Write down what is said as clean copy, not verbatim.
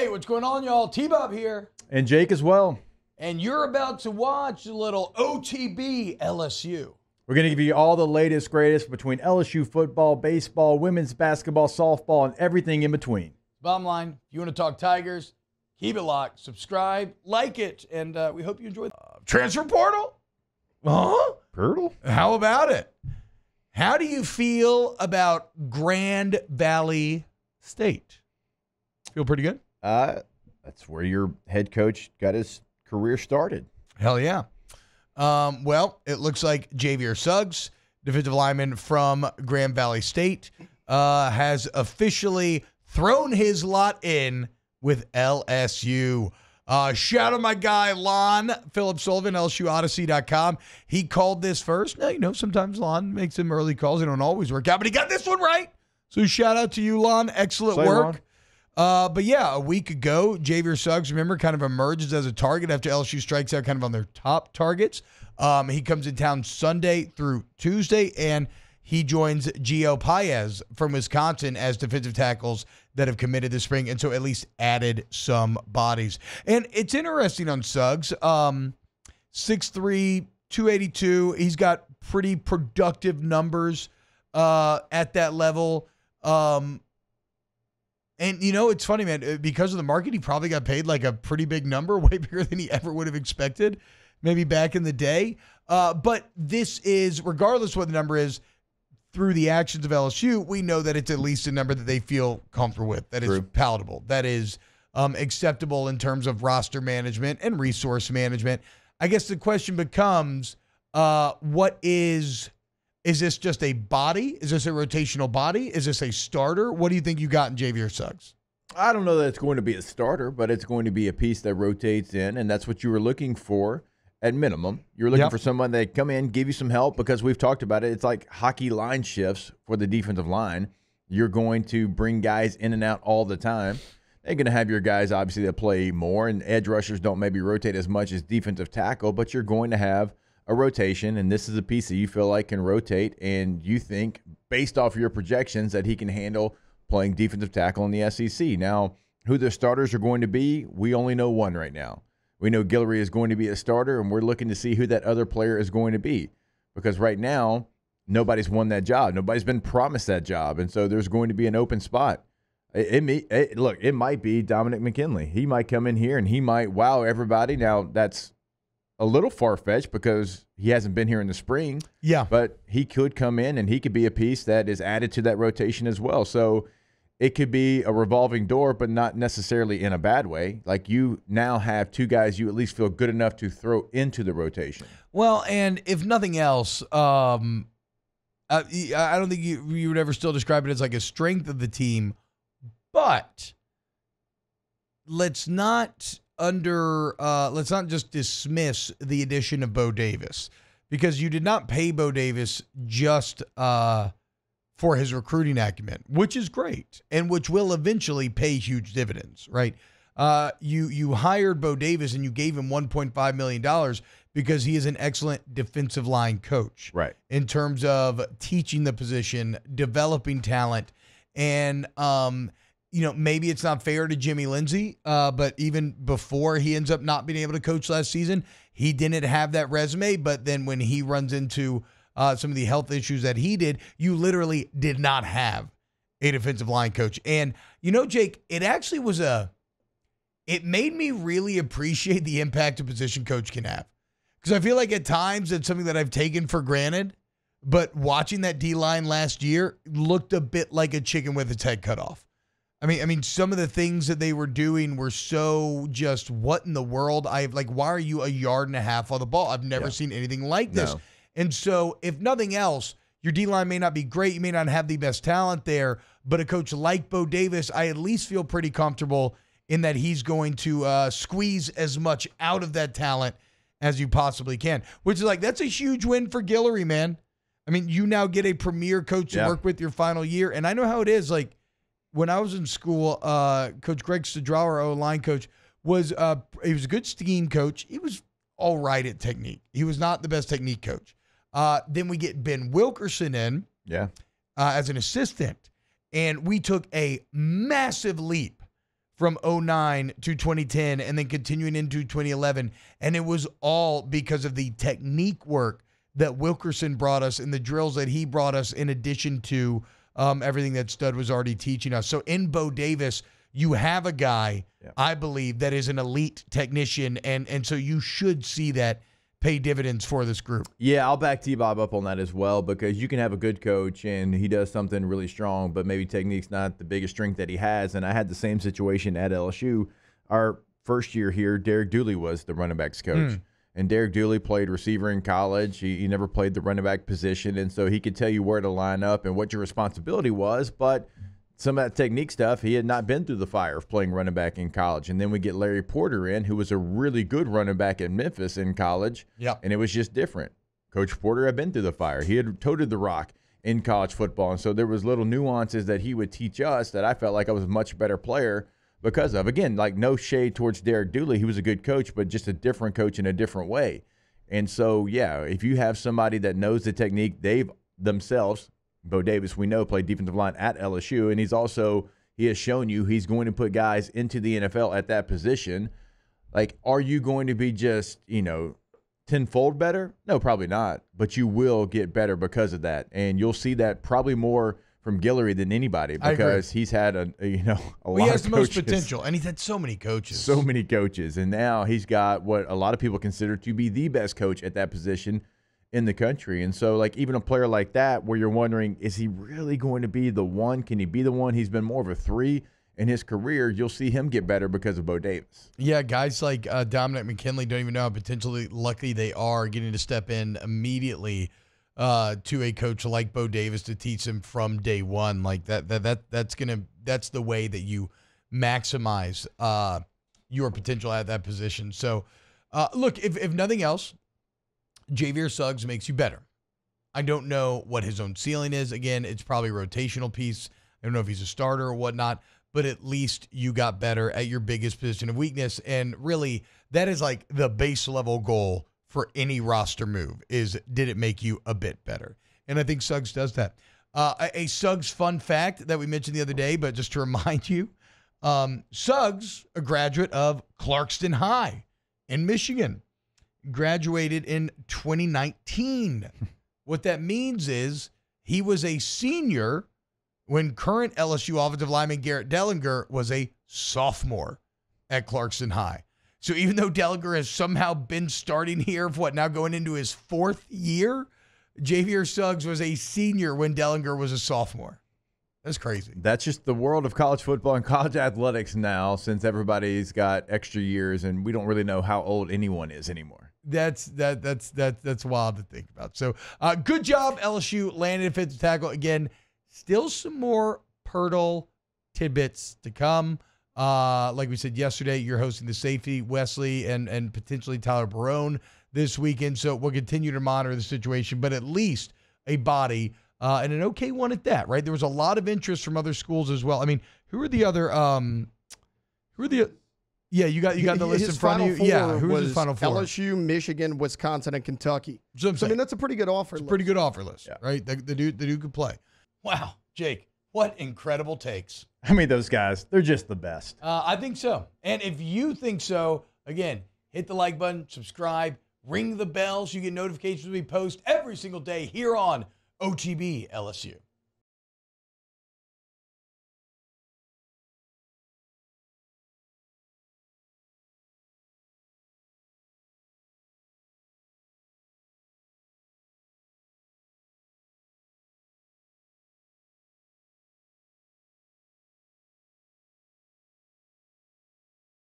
Hey, what's going on, y'all? T-Bob here. And Jake as well. And you're about to watch a little OTB LSU. We're going to give you all the latest, greatest between LSU football, baseball, women's basketball, softball, and everything in between. Bottom line, if you want to talk Tigers, keep it locked, subscribe, like it, and we hope you enjoy the transfer portal. Huh? Portal? How about it? How do you feel about Grand Valley State? Feel pretty good? That's where your head coach got his career started. Hell yeah. Well, it looks like Javier Suggs, defensive lineman from Grand Valley State, has officially thrown his lot in with LSU. Shout out my guy, Lon Philip Sullivan, LSUodyssey.com. He called this first. Now, you know, sometimes Lon makes some early calls. They don't always work out, but he got this one right. So shout out to you, Lon. Excellent work. But yeah, a week ago, Javier Suggs, remember, kind of emerges as a target after LSU strikes out kind of on their top targets. He comes in town Sunday through Tuesday, and he joins Gio Paez from Wisconsin as defensive tackles that have committed this spring, and so at least added some bodies. And it's interesting on Suggs, 6'3", 282. He's got pretty productive numbers at that level. And, you know, it's funny, man, because of the market, he probably got paid like a pretty big number, way bigger than he ever would have expected, maybe back in the day. But this is, regardless what the number is, through the actions of LSU, we know that it's at least a number that they feel comfortable with, that is palatable, that is acceptable in terms of roster management and resource management. I guess the question becomes, what is this just a body? Is this a rotational body? Is this a starter? What do you think you got in Javier Suggs? I don't know that it's going to be a starter, but it's going to be a piece that rotates in, and that's what you were looking for at minimum. You're looking for someone that come in, give you some help, because we've talked about it. It's like hockey line shifts for the defensive line. You're going to bring guys in and out all the time. They're going to have your guys, obviously, that play more, and edge rushers don't maybe rotate as much as defensive tackle, but you're going to have a rotation, and this is a piece that you feel like can rotate, and you think, based off your projections, that he can handle playing defensive tackle in the SEC. Now, who the starters are going to be, we only know one right now. We know Guillory is going to be a starter, and we're looking to see who that other player is going to be, because right now, nobody's won that job. Nobody's been promised that job, and so there's going to be an open spot. It might be Dominic McKinley. He might come in here, and he might wow everybody. Now, that's a little far-fetched because he hasn't been here in the spring. Yeah. But he could come in, and he could be a piece that is added to that rotation as well. So it could be a revolving door, but not necessarily in a bad way. Like, you now have two guys you at least feel good enough to throw into the rotation. Well, and if nothing else, I don't think you would ever still describe it as like a strength of the team, but let's not just dismiss the addition of Bo Davis, because you did not pay Bo Davis just for his recruiting acumen, which is great and which will eventually pay huge dividends, right? You hired Bo Davis and you gave him $1.5 million because he is an excellent defensive line coach, right? In terms of teaching the position, developing talent, and you know, maybe it's not fair to Jimmy Lindsey, but even before he ends up not being able to coach last season, he didn't have that resume. But then when he runs into some of the health issues that he did, you literally did not have a defensive line coach. And, you know, Jake, it actually was it made me really appreciate the impact a position coach can have. Because I feel like at times it's something that I've taken for granted, but watching that D-line last year looked a bit like a chicken with its head cut off. I mean, some of the things that they were doing were so just, what in the world? Why are you a yard and a half on the ball? I've never seen anything like this. No. And so, if nothing else, your D-line may not be great. You may not have the best talent there, but a coach like Bo Davis, I at least feel pretty comfortable in that he's going to squeeze as much out of that talent as you possibly can, which is that's a huge win for Guillory, man. I mean, you now get a premier coach to work with your final year, and I know how it is. When I was in school, Coach Greg Studrawa, our O-line coach, he was a good scheme coach. He was all right at technique. He was not the best technique coach. Then we get Ben Wilkerson in as an assistant, and we took a massive leap from 2009 to 2010 and then continuing into 2011. And it was all because of the technique work that Wilkerson brought us and the drills that he brought us in addition to everything that Stud was already teaching us. So in Bo Davis, you have a guy, I believe, that is an elite technician. And so you should see that pay dividends for this group. Yeah, I'll back T-Bob up on that as well, because you can have a good coach and he does something really strong, but maybe technique's not the biggest strength that he has. And I had the same situation at LSU. Our first year here, Derek Dooley was the running backs coach. And Derek Dooley played receiver in college. He never played the running back position, and so he could tell you where to line up and what your responsibility was, but some of that technique stuff, he had not been through the fire of playing running back in college. And then we get Larry Porter in, who was a really good running back in Memphis in college. And it was just different. Coach Porter had been through the fire. He had toted the rock in college football. And so there was little nuances that he would teach us that I felt like I was a much better player because of. Again, like no shade towards Derek Dooley. He was a good coach, but just a different coach in a different way. And so, yeah, if you have somebody that knows the technique, they've themselves – Bo Davis, we know, played defensive line at LSU, and he has shown you he's going to put guys into the NFL at that position. Like, are you going to be just, tenfold better? No, probably not. But you will get better because of that. And you'll see that probably more from Guillory than anybody because he's had a lot of coaches. He has the most potential, and he's had so many coaches. So many coaches. And now he's got what a lot of people consider to be the best coach at that position in the country. And so, like, even a player like that where you're wondering, is he really going to be the one? Can he be the one? He's been more of a 3 in his career. You'll see him get better because of Bo Davis. Yeah, guys like Dominic McKinley don't even know how potentially lucky they are getting to step in immediately to a coach like Bo Davis to teach them from day one. Like that's the way that you maximize your potential at that position. So look, if nothing else, Javier Suggs makes you better. I don't know what his own ceiling is. Again, it's probably a rotational piece. I don't know if he's a starter or whatnot, but at least you got better at your biggest position of weakness. And really, that is like the base level goal for any roster move is, did it make you a bit better? And I think Suggs does that. A Suggs fun fact that we mentioned the other day, but just to remind you, Suggs, a graduate of Clarkston High in Michigan, graduated in 2019. What that means is he was a senior when current LSU offensive lineman Garrett Dellinger was a sophomore at Clarkston High. So even though Dellinger has somehow been starting here for now going into his 4th year, Javier Suggs was a senior when Dellinger was a sophomore. That's crazy. That's just the world of college football and college athletics now, since everybody's got extra years and we don't really know how old anyone is anymore. That's wild to think about. So good job, LSU, landed defensive tackle. Again, still some more Pirtle tidbits to come. Like we said yesterday, you're hosting the safety, Wesley, and potentially Tyler Barone this weekend. So we'll continue to monitor the situation, but at least a body and an okay one at that, right? There was a lot of interest from other schools as well. I mean, who are the other yeah, you got the list in front of you. Yeah, who was his final 4? LSU, Michigan, Wisconsin, and Kentucky. So I mean, that's a pretty good offer list. Pretty good offer list, right? The dude could play. Wow, Jake, what incredible takes. I mean, those guys, they're just the best. I think so. And if you think so, again, hit the like button, subscribe, ring the bell so you get notifications when we post every single day here on OTB LSU.